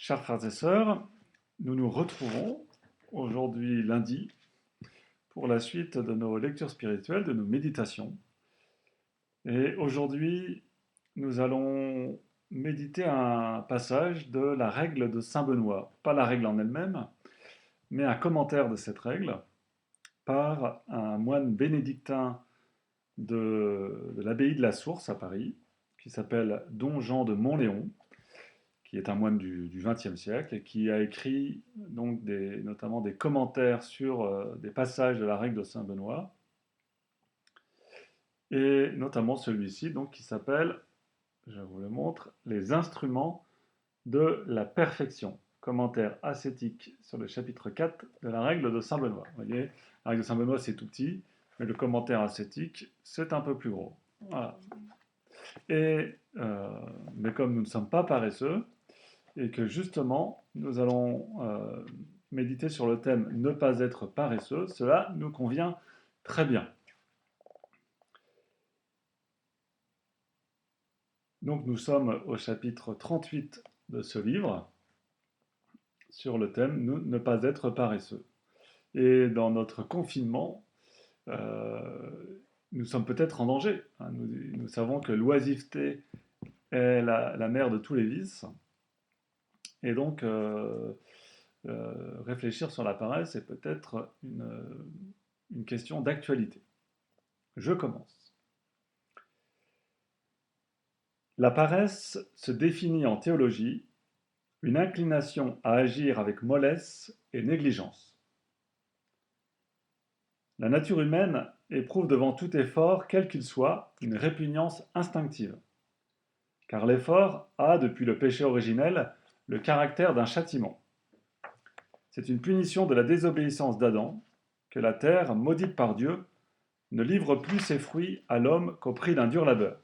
Chers frères et sœurs, nous nous retrouvons aujourd'hui lundi pour la suite de nos lectures spirituelles, de nos méditations. Et aujourd'hui, nous allons méditer un passage de la règle de Saint Benoît. Pas la règle en elle-même, mais un commentaire de cette règle par un moine bénédictin de l'abbaye de la Source à Paris, qui s'appelle Don Jean de Montléon, qui est un moine du XXe siècle et qui a écrit donc notamment des commentaires sur des passages de la règle de Saint Benoît, et notamment celui-ci donc qui s'appelle, je vous le montre, Les instruments de la perfection. Commentaire ascétique sur le chapitre 4 de la règle de Saint Benoît. Vous voyez, la règle de Saint Benoît c'est tout petit, mais le commentaire ascétique c'est un peu plus gros. Voilà. Mais comme nous ne sommes pas paresseux, et que justement, nous allons méditer sur le thème ne pas être paresseux, cela nous convient très bien. Donc nous sommes au chapitre 38 de ce livre, sur le thème ne pas être paresseux. Et dans notre confinement, nous sommes peut-être en danger. Nous savons que l'oisiveté est la mère de tous les vices. Et donc, réfléchir sur la paresse est peut-être une question d'actualité. Je commence. La paresse se définit en théologie une inclination à agir avec mollesse et négligence. La nature humaine éprouve devant tout effort, quel qu'il soit, une répugnance instinctive. Car l'effort a, depuis le péché originel, le caractère d'un châtiment. C'est une punition de la désobéissance d'Adam que la terre, maudite par Dieu, ne livre plus ses fruits à l'homme qu'au prix d'un dur labeur.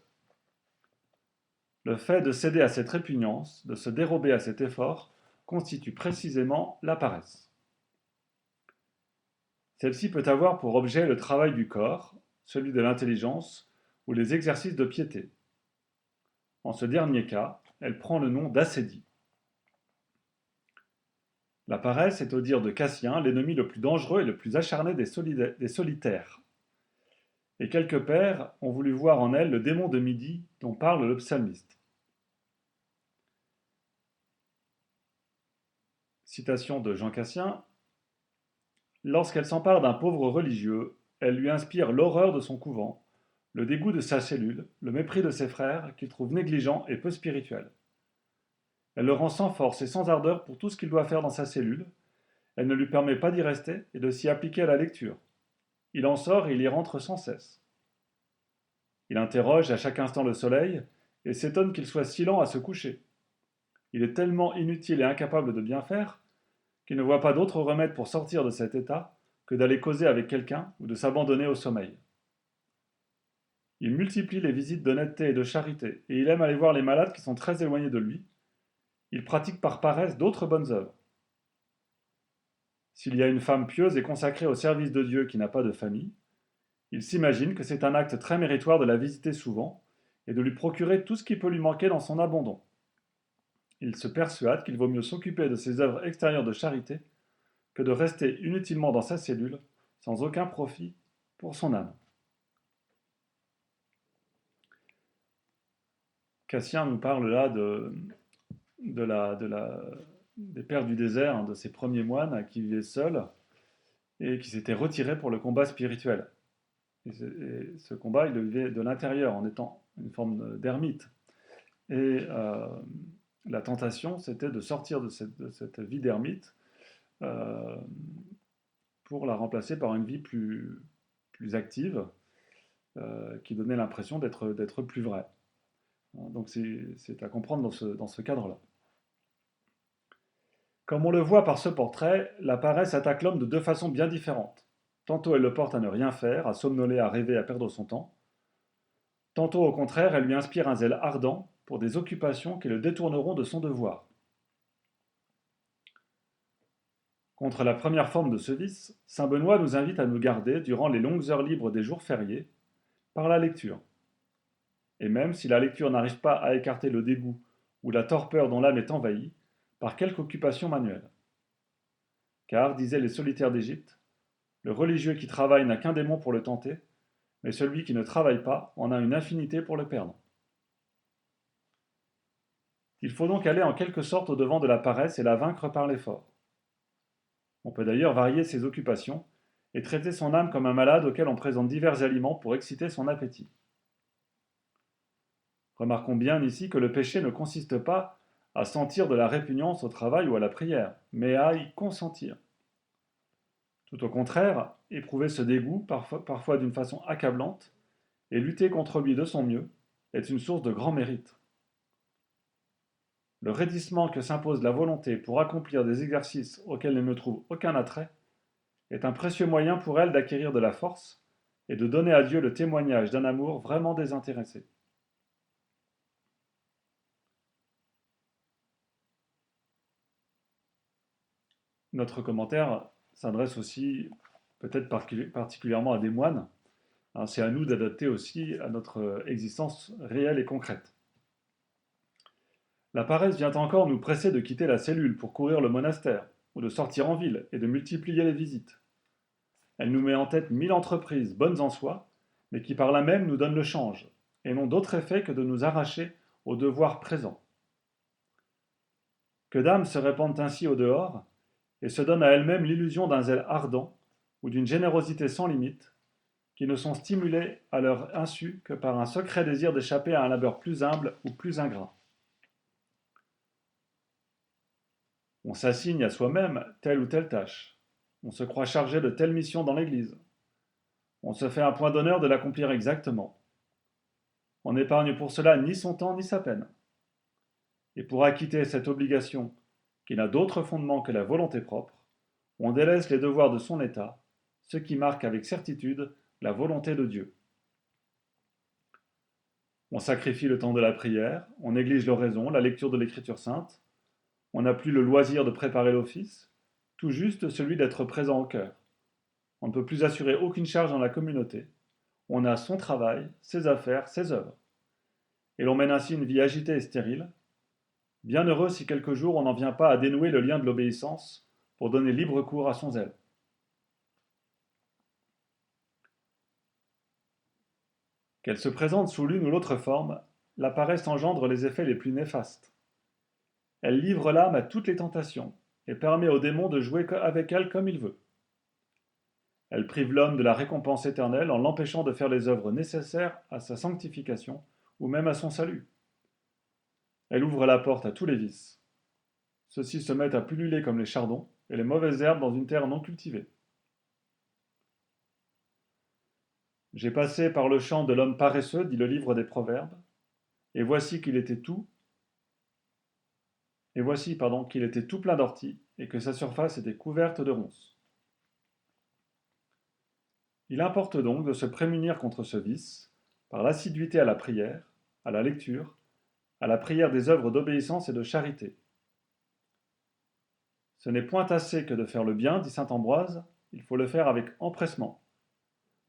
Le fait de céder à cette répugnance, de se dérober à cet effort, constitue précisément la paresse. Celle-ci peut avoir pour objet le travail du corps, celui de l'intelligence ou les exercices de piété. En ce dernier cas, elle prend le nom d'ascédie. La paresse est, au dire de Cassien, l'ennemi le plus dangereux et le plus acharné des solitaires. Et quelques pères ont voulu voir en elle le démon de midi dont parle le psalmiste. Citation de Jean Cassien. Lorsqu'elle s'empare d'un pauvre religieux, elle lui inspire l'horreur de son couvent, le dégoût de sa cellule, le mépris de ses frères, qu'il trouve négligents et peu spirituels. Elle le rend sans force et sans ardeur pour tout ce qu'il doit faire dans sa cellule. Elle ne lui permet pas d'y rester et de s'y appliquer à la lecture. Il en sort et il y rentre sans cesse. Il interroge à chaque instant le soleil et s'étonne qu'il soit si lent à se coucher. Il est tellement inutile et incapable de bien faire qu'il ne voit pas d'autre remède pour sortir de cet état que d'aller causer avec quelqu'un ou de s'abandonner au sommeil. Il multiplie les visites d'honnêteté et de charité, et il aime aller voir les malades qui sont très éloignés de lui. Il pratique par paresse d'autres bonnes œuvres. S'il y a une femme pieuse et consacrée au service de Dieu qui n'a pas de famille, il s'imagine que c'est un acte très méritoire de la visiter souvent et de lui procurer tout ce qui peut lui manquer dans son abandon. Il se persuade qu'il vaut mieux s'occuper de ses œuvres extérieures de charité que de rester inutilement dans sa cellule, sans aucun profit pour son âme. Cassien nous parle là des pères du désert, de ces premiers moines qui vivaient seuls et qui s'étaient retirés pour le combat spirituel. Et ce combat, il le vivait de l'intérieur, en étant une forme d'ermite. Et la tentation, c'était de sortir de cette vie d'ermite euh, pour la remplacer par une vie plus active, qui donnait l'impression d'être plus vraie. Donc c'est à comprendre dans ce cadre-là. Comme on le voit par ce portrait, la paresse attaque l'homme de deux façons bien différentes. Tantôt elle le porte à ne rien faire, à somnoler, à rêver, à perdre son temps. Tantôt au contraire, elle lui inspire un zèle ardent pour des occupations qui le détourneront de son devoir. Contre la première forme de ce vice, saint Benoît nous invite à nous garder, durant les longues heures libres des jours fériés, par la lecture. Et même si la lecture n'arrive pas à écarter le dégoût ou la torpeur dont l'âme est envahie, par quelque occupation manuelle. Car, disaient les solitaires d'Égypte, le religieux qui travaille n'a qu'un démon pour le tenter, mais celui qui ne travaille pas en a une infinité pour le perdre. Il faut donc aller en quelque sorte au-devant de la paresse et la vaincre par l'effort. On peut d'ailleurs varier ses occupations et traiter son âme comme un malade auquel on présente divers aliments pour exciter son appétit. Remarquons bien ici que le péché ne consiste pas à sentir de la répugnance au travail ou à la prière, mais à y consentir. Tout au contraire, éprouver ce dégoût, parfois d'une façon accablante, et lutter contre lui de son mieux, est une source de grand mérite. Le raidissement que s'impose la volonté pour accomplir des exercices auxquels elle ne trouve aucun attrait est un précieux moyen pour elle d'acquérir de la force et de donner à Dieu le témoignage d'un amour vraiment désintéressé. Notre commentaire s'adresse aussi peut-être particulièrement à des moines. C'est à nous d'adapter aussi à notre existence réelle et concrète. La paresse vient encore nous presser de quitter la cellule pour courir le monastère, ou de sortir en ville et de multiplier les visites. Elle nous met en tête 1000 entreprises bonnes en soi, mais qui par là même nous donnent le change, et n'ont d'autre effet que de nous arracher au devoir présent. Que d'âmes se répandent ainsi au dehors, et se donnent à elles-mêmes l'illusion d'un zèle ardent, ou d'une générosité sans limite, qui ne sont stimulées à leur insu que par un secret désir d'échapper à un labeur plus humble ou plus ingrat. On s'assigne à soi-même telle ou telle tâche. On se croit chargé de telle mission dans l'Église. On se fait un point d'honneur de l'accomplir exactement. On n'épargne pour cela ni son temps ni sa peine. Et pour acquitter cette obligation, qui n'a d'autre fondement que la volonté propre, on délaisse les devoirs de son état, ce qui marque avec certitude la volonté de Dieu. On sacrifie le temps de la prière, on néglige l'oraison, la lecture de l'Écriture sainte, on n'a plus le loisir de préparer l'office, tout juste celui d'être présent au cœur. On ne peut plus assurer aucune charge dans la communauté. On a son travail, ses affaires, ses œuvres. Et l'on mène ainsi une vie agitée et stérile. Bien heureux si quelque jour on n'en vient pas à dénouer le lien de l'obéissance pour donner libre cours à son zèle. Qu'elle se présente sous l'une ou l'autre forme, la paresse engendre les effets les plus néfastes. Elle livre l'âme à toutes les tentations et permet au démon de jouer avec elle comme il veut. Elle prive l'homme de la récompense éternelle en l'empêchant de faire les œuvres nécessaires à sa sanctification ou même à son salut. Elle ouvre la porte à tous les vices. Ceux-ci se mettent à pulluler comme les chardons et les mauvaises herbes dans une terre non cultivée. J'ai passé par le champ de l'homme paresseux, dit le livre des Proverbes, et voici qu'il était tout, qu'il était tout plein d'orties, et que sa surface était couverte de ronces. Il importe donc de se prémunir contre ce vice, par l'assiduité à la prière, à la lecture, à la prière des œuvres d'obéissance et de charité. Ce n'est point assez que de faire le bien, dit saint Ambroise, il faut le faire avec empressement.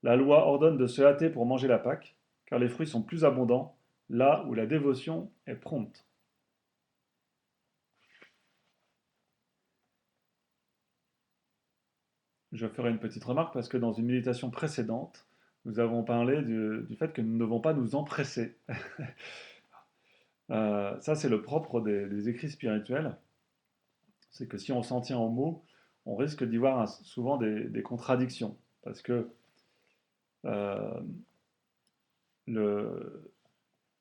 La loi ordonne de se hâter pour manger la Pâque, car les fruits sont plus abondants là où la dévotion est prompte. Je ferai une petite remarque parce que dans une méditation précédente, nous avons parlé du fait que nous ne devons pas nous empresser. Ça, c'est le propre des écrits spirituels. C'est que si on s'en tient aux mots, on risque d'y voir souvent des contradictions. Parce que euh,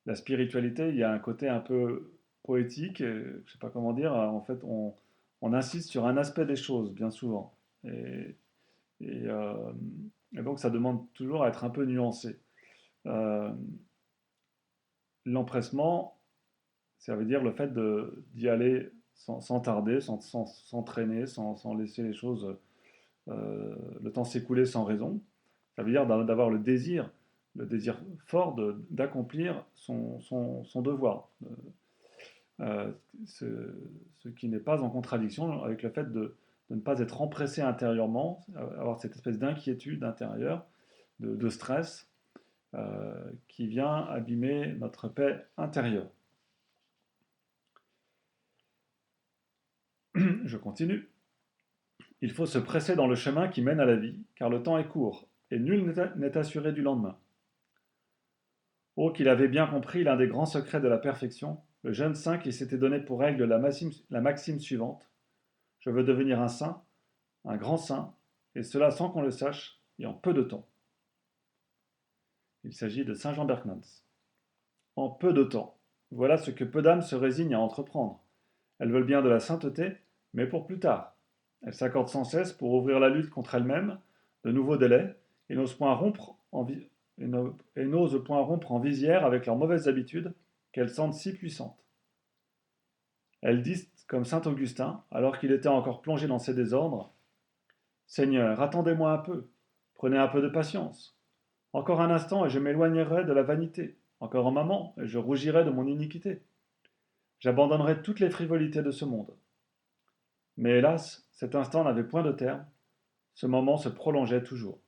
la spiritualité, il y a un côté un peu poétique, je ne sais pas comment dire. En fait, on insiste sur un aspect des choses, bien souvent. Et, euh, et donc, ça demande toujours à être un peu nuancé. Euh, L'empressement, ça veut dire le fait d'y aller sans tarder, sans traîner, sans laisser les choses, le temps s'écouler sans raison. Ça veut dire d'avoir le désir fort d'accomplir son devoir. Euh, ce, ce qui n'est pas en contradiction avec le fait de ne pas être empressé intérieurement, avoir cette espèce d'inquiétude intérieure, de stress, qui vient abîmer notre paix intérieure. Je continue. Il faut se presser dans le chemin qui mène à la vie, car le temps est court, et nul n'est assuré du lendemain. Oh, qu'il avait bien compris l'un des grands secrets de la perfection, le jeune saint qui s'était donné pour règle la maxime suivante: je veux devenir un saint, un grand saint, et cela sans qu'on le sache, et en peu de temps. Il s'agit de saint Jean Berkmans. En peu de temps. Voilà ce que peu d'âmes se résignent à entreprendre. Elles veulent bien de la sainteté, mais pour plus tard. Elles s'accordent sans cesse pour ouvrir la lutte contre elles-mêmes de nouveaux délais et n'osent point rompre en visière avec leurs mauvaises habitudes qu'elles sentent si puissantes. Elles disent, comme saint Augustin, alors qu'il était encore plongé dans ses désordres: Seigneur, attendez-moi un peu, prenez un peu de patience. Encore un instant et je m'éloignerai de la vanité. Encore un moment et je rougirai de mon iniquité. J'abandonnerai toutes les frivolités de ce monde. Mais hélas, cet instant n'avait point de terme, ce moment se prolongeait toujours.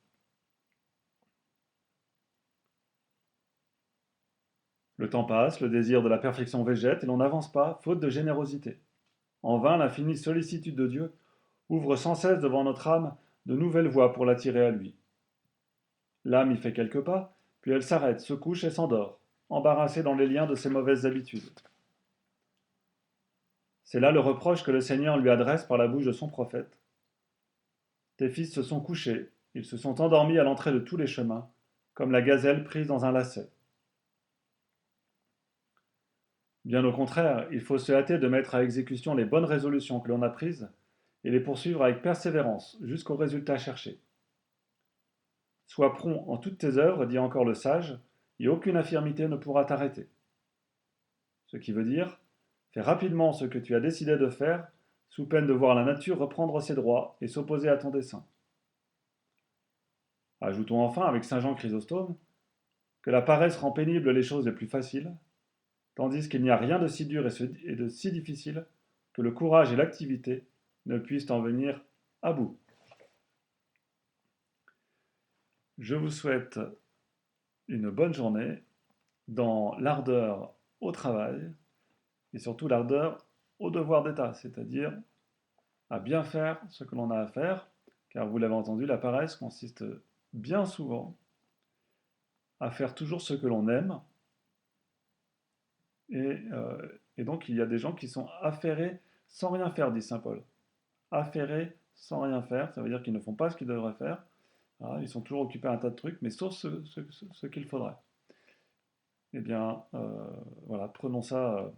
Le temps passe, le désir de la perfection végète, et l'on n'avance pas, faute de générosité. En vain, l'infinie sollicitude de Dieu ouvre sans cesse devant notre âme de nouvelles voies pour l'attirer à lui. L'âme y fait quelques pas, puis elle s'arrête, se couche et s'endort, embarrassée dans les liens de ses mauvaises habitudes. C'est là le reproche que le Seigneur lui adresse par la bouche de son prophète. Tes fils se sont couchés, ils se sont endormis à l'entrée de tous les chemins, comme la gazelle prise dans un lacet. Bien au contraire, il faut se hâter de mettre à exécution les bonnes résolutions que l'on a prises et les poursuivre avec persévérance jusqu'au résultat cherché. Sois prompt en toutes tes œuvres, dit encore le sage, et aucune infirmité ne pourra t'arrêter. Ce qui veut dire, fais rapidement ce que tu as décidé de faire, sous peine de voir la nature reprendre ses droits et s'opposer à ton dessein. Ajoutons enfin, avec saint Jean Chrysostome, que la paresse rend pénibles les choses les plus faciles, tandis qu'il n'y a rien de si dur et de si difficile que le courage et l'activité ne puissent en venir à bout. Je vous souhaite une bonne journée dans l'ardeur au travail et surtout l'ardeur au devoir d'État, c'est-à-dire à bien faire ce que l'on a à faire, car vous l'avez entendu, la paresse consiste bien souvent à faire toujours ce que l'on aime, et donc il y a des gens qui sont affairés sans rien faire, dit saint Paul. Affairés sans rien faire, ça veut dire qu'ils ne font pas ce qu'ils devraient faire. Voilà, ils sont toujours occupés à un tas de trucs, mais sauf ce qu'il faudrait. Eh bien, voilà, prenons ça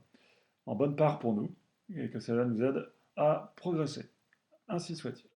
en bonne part pour nous, et que cela nous aide à progresser. Ainsi soit-il.